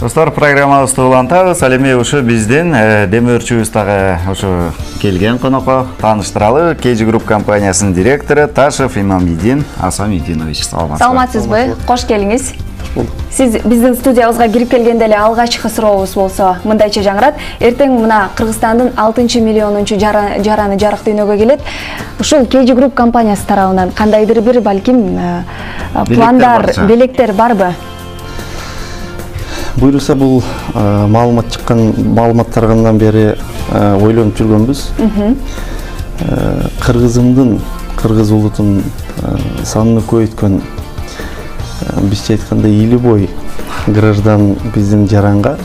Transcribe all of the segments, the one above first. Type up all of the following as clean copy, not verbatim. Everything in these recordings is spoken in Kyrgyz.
Достар, программабызды улантабыз. Алеме ушу биздин демөөрчүбүз дагы ушу келген конокко тааныштыралы. KG Group компаниясынын директору Ташев Имамидин Асамидинович. Саламатсызбы? Кош келиңиз. Сиз биздин студиябызга кирип келгенде эле алгачкы сурообуз болсо мындайча жаңырат. Эртең мына Кыргызстандын 6-миллионунчу жараны жарык дүйнөгө келет. Ушул KG Group компаниясы тарабынан кандайдыр бир балким пландар, белектер барбы? Буйруса бул маалымат чыккан маалымат таргандан бери ойлонуп жүргөнбүз. Кыргыз улутун санын көбөйткөн бизче айтканда ийли бой граждан биздин жаранга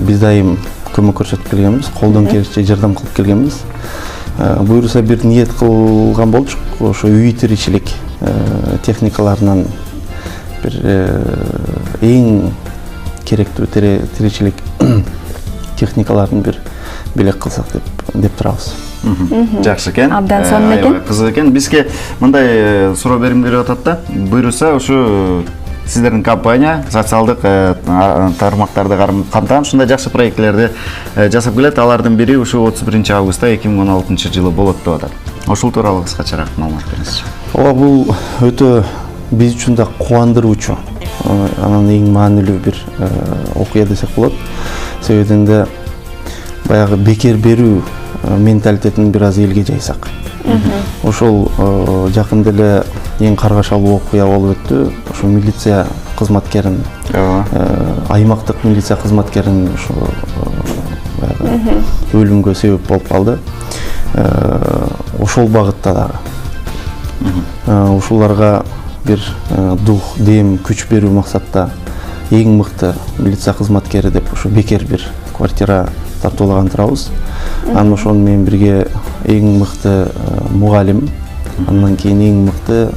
биз дайым көмөк көрсөтүп келгенбиз, колдон келишинче жардам кылып келгенбиз. Буйруса бир ниет кылган болчук, ошо үй тиричилик техникаларынан бир эң керектүү тиричилик техникаларын бир белек кылсак деп турабыз. Жакшы экен. Абдан сонун экен. Кызык экен. Бизге мындай суроо берим берип атат да. Буйруса ушу сиздердин компания социалдык тармактарды камтыган ушундай жакшы проектлерди жасап келет. Алардын бири ушу 31 августта 2016 жылы болот деп атат. Ошол тууралуу кыскачараак маалымат бериңизчи. Ооба, бул өтө биз үчүн да кубандыруучу, анан эң маанилүү бир окуя десек болот. Себебинде баягы бекер берүү менталитетин бир аз элге жайсак. Ошол жакында эле эң каргашалуу окуя болуп өттү. Ошо милиция кызматкерин, аймактык милиция кызматкерин ошо өлүмгө себеп болуп калды. Ошол багытта дагы ушуларга бир дух, дем, күч берүү максатта эң мыкты милиция кызматкери деп ушу бекер бир квартира тартуулаган турабыз. Анан ошону менен бирге эң мыкты мугалим, андан кийин эң мыкты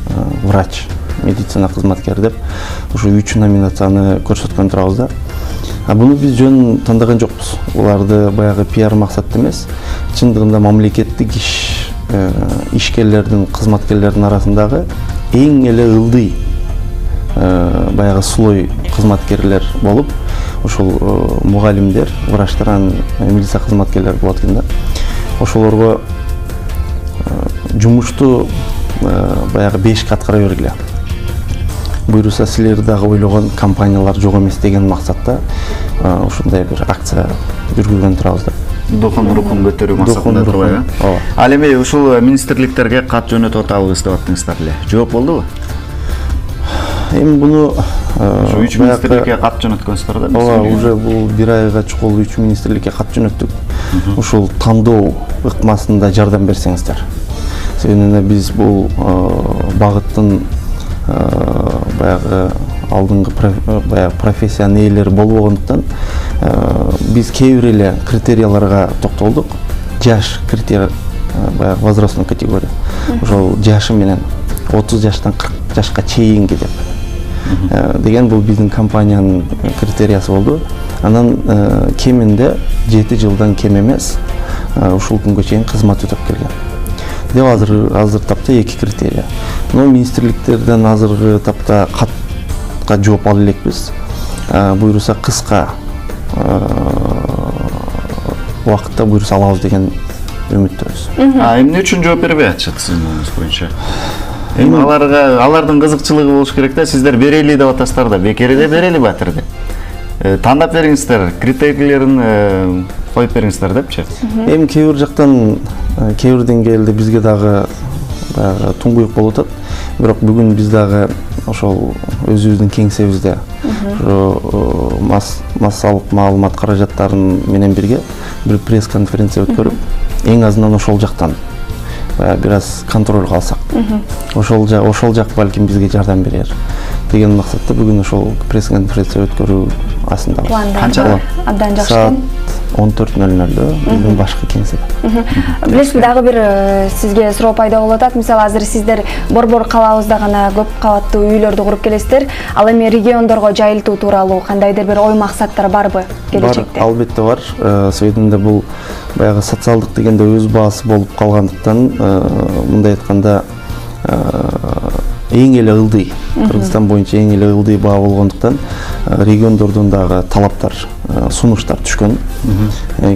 врач, медицина кызматкери деп ушу 3 номинацияны көрсөткөн турабыз да. Буну биз жөн тандаган жокпуз. Буларды баягы пиар максатта эмес, чындыгында мамлекеттик ишкерлердин, кызматкерлердин арасындагы эң эле ылдый баягы слой кызматкерлер болуп, ошол мугалимдер, врачтар, милиция кызматкерлери болот экен да. Ошолорго жумушту баягы 5 аткара бергиле. Буйруса силер дагы ойлогон компаниялар жок эмес деген максатта ушундай бир акция жүргүзгөн турабыз да. Рухун көтөрүү максатында турбайбы? Ооба. Ал эми ушул министрликтерге кат жөнөтүп атабыз деп аттыңыздар эле. Жооп болдубу? Эми буну ушу 3 министрликке кат жөнөткөнсүздөр да. Ооба, уже бул 1 айга чукул 3 министрликке кат жөнөттүк. Ушул тандоо ыкмасында жардам берсеңиздер. Себебинде биз бул багыттын баягы алдыңкы баягы профессиянын ээлери болбогондуктан биз кээ бир эле критерияларга токтолдук. Жаш критерий, баягы возрастной категория. Ошол жашы менен 30 жаштан 40 жашка чейинки деп. Деген бул биздин компаниянын критериясы болду. Анан кеминде 7 жылдан кем эмес ушул күнгө чейин кызмат өтөп келген. Деп азыр тапта 2 критерия. Но министрликтерден азыркы тапта катка жооп ала элекпиз. Буйруса кыска убакытта буйруса алабыз деген үмүттөбүз. Эмне үчүн жооп бербей атышат сиздин оюңуз боюнча? Эми алардын кызыкчылыгы болуш керек да, сиздер берели деп атасыздар да, бекери де берели батыр деп. Тандап бериңиздер, критерийлерин коюп бериңиздер депчи. Эми кээ бир жактан, кээ бир деңгээлде бизге дагы туңгуюк болуп атат. Бирок бүгүн биз дагы ошол өзүбүздүн кеңсебизде массалык маалымат каражаттарын менен бирге бир пресс-конференция өткөрүп, эң азынан ошол жактан бир аз контролго алсак, ошол жак балким бизге жардам берер деген максатта бүгүн ошол пресс-конференция өткөрүү асында. Канчада? Абдан жакшы. Саат 14:00-дө биздин башкы кеңседе. Билесизби, дагы бир сизге суроо пайда болуп атат. Мисалы, азыр сиздер Борбор калабызда гана көп кабаттуу үйлөрдү куруп келесиздер. Ал эми региондорго жайылтуу тууралуу кандайдыр бир ой максаттар барбы келечекте? Бар, албетте бар. Себебинде бул баягы социалдык дегенде өз баасы болуп калгандыктан, мындай айтканда эң эле ылдый, Кыргызстан боюнча эң эле ылдый баа болгондуктан региондордон дагы талаптар, сунуштар түшкөн.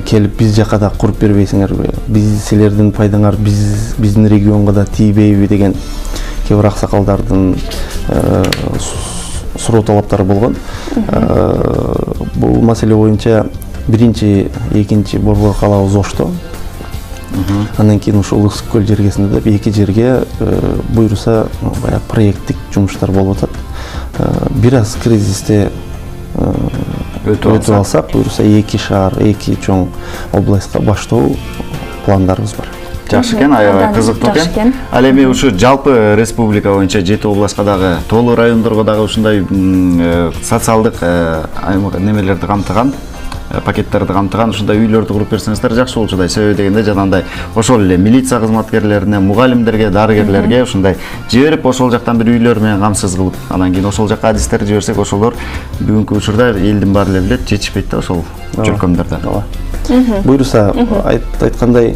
Келип биз жака да куруп бербейсиңерби? Биз силердин пайдаңар биздин регионго да тийбейби деген кээ бир аксакалдардын суроо талаптары болгон. Бул маселе боюнча биринчи, экинчи борбор калабыз Ошто. Андан кийин ушул Ысык көл жергесинде деп эки жерге буйруса баягы проекттик жумуштар болуп атат. Бир аз кризисте өтүп алсак, буйруса эки шаар, эки чоң областка баштоо пландарыбыз бар. Жакшы экен, аябай кызыктуу экен. Ал эми ушу жалпы республика боюнча 7 областка дагы, тоолуу райондорго дагы ушундай социалдык немелерди камтыган, пакеттерди камтыган ушундай үйлөрдү куруп берсеңиздер жакшы болчу да. Себеби дегенде жанагындай ошол эле милиция кызматкерлерине, мугалимдерге, дарыгерлерге ушундай жиберип, ошол жактан бир үйлөр менен камсыз кылып, анан кийин ошол жакка адистерди жиберсек, ошолор бүгүнкү учурда элдин баары эле билет, жетишпейт да ошол чөлкөмдөрдө. Буйруса айткандай,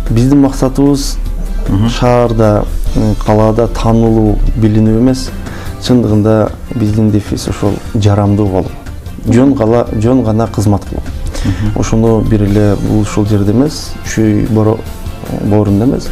биздин максатыбыз шаарда, калаада таанылуу, билинүү эмес, чындыгында биздин дефис ошол жарамдуу болуп, жөн гана кызмат кылуу. Ошону бир эле бул ушул жерде эмес, Чүй боорунда эмес,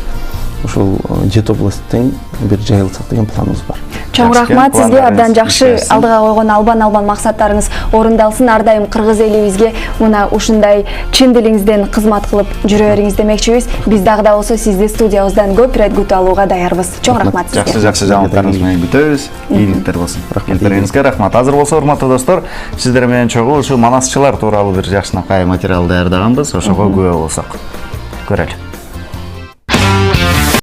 ошол 7 областтын бир жайылсак деген планыбыз бар. Чоң рахмат сизге, абдан жакшы алдыга койгон албан максаттарыңыз орундалсын. Ар дайым кыргыз элибизге мына ушундай чын дилиңизден кызмат кылып жүрө бериңиз демекчибиз. Биз дагы да болсо сизди студиябыздан көп ирет күтүп алууга даярбыз. Чоң рахмат сизге. Жакшы жаңылыктарыңыз менен күтөбүз. Ийгиликтер болсун. Келтериңизге рахмат. Азыр болсо, урматтуу достор, сиздер менен чогуу ушу манасчылар тууралуу бир жакшынакай материал даярдаганбыз. Ошого күбө болсок. Көрөлү.